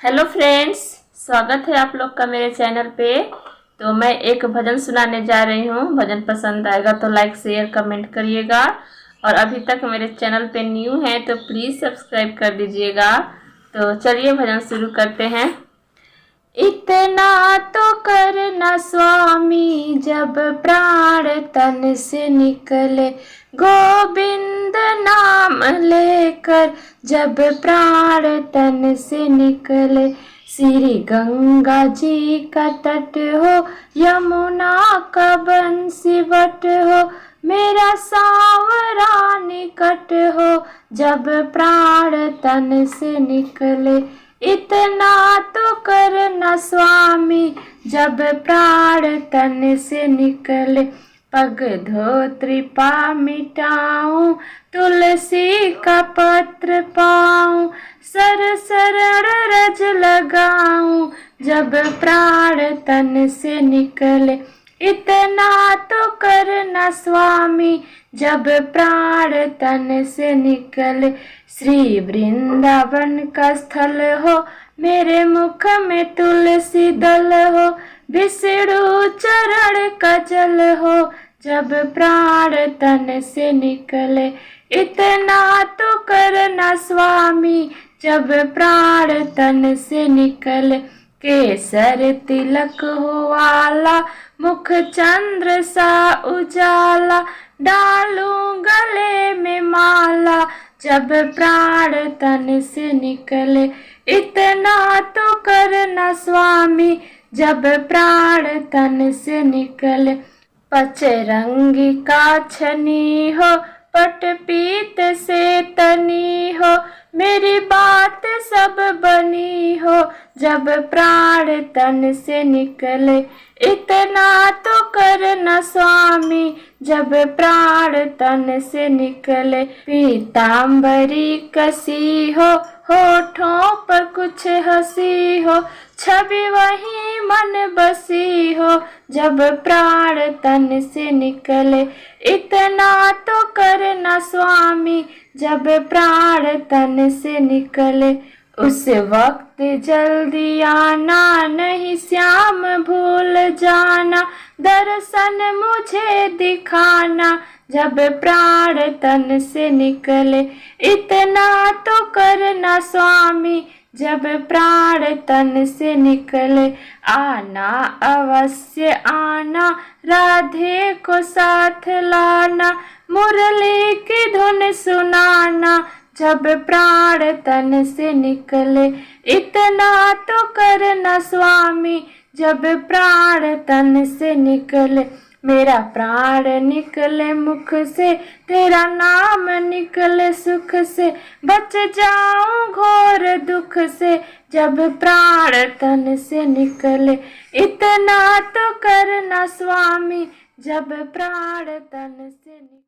Hello friends, स्वागत है आप लोग का मेरे चैनल पे। तो मैं एक भजन सुनाने जा रही हूँ। भजन पसंद आएगा तो लाइक शेयर कमेंट करिएगा। और अभी तक मेरे चैनल पे न्यू है तो प्लीज़ सब्सक्राइब कर दीजिएगा। तो चलिए भजन शुरू करते हैं। इतना तो करना स्वामी जब प्राण तन से निकले, गोविंद नाम लेकर जब प्राण तन से निकले। श्री गंगा जी का तट हो, यमुना का बंसीवट हो, मेरा सांवरा निकट हो जब प्राण तन से निकले। इतना तो करना स्वामी जब प्राण तन से निकले, पग धोत्री पा मिटाऊं, तुलसी का पत्र पाऊं, सर शरण रज लगाऊं जब प्राण तन से निकले। इतना तो करना स्वामी जब प्राण तन से निकले। श्री वृंदावन का स्थल हो, मेरे मुख में तुलसी दल हो, विष्णु चरण का जल हो जब प्राण तन से निकले। इतना तो करना स्वामी जब प्राण तन से निकले। केसर तिलक हो वाला, मुख चंद्र सा उजाला, डालूं गले में माला जब प्राण तन से निकले। इतना तो करना स्वामी जब प्राण तन से निकले। पचरंगी का छनी हो, पट पीत से तनी हो, मेरी बात सब बनी हो जब प्राण तन से निकले। इतना तो करना स्वामी जब प्राण तन से निकले। पीतांबरी कसी हो, होठों पर कुछ हंसी हो, छवि वही मन बसी हो जब प्राण तन से निकले। इतना तो करना स्वामी जब प्राण तन से निकले। उस वक्त जल्दी आना, नहीं श्याम भूल जाना, दर्शन मुझे दिखाना जब प्राण तन से निकले। इतना तो करना स्वामी जब प्राण तन से निकले। आना अवश्य आना, राधे को साथ लाना, मुरली की धुन सुनाना जब प्राण तन से निकले। इतना तो करना स्वामी जब प्राण तन से निकले। मेरा प्राण निकले मुख से, तेरा नाम निकले सुख से, बच जाऊं घोर दुख से जब प्राण तन से निकले। इतना तो करना स्वामी जब प्राण तन से निकले।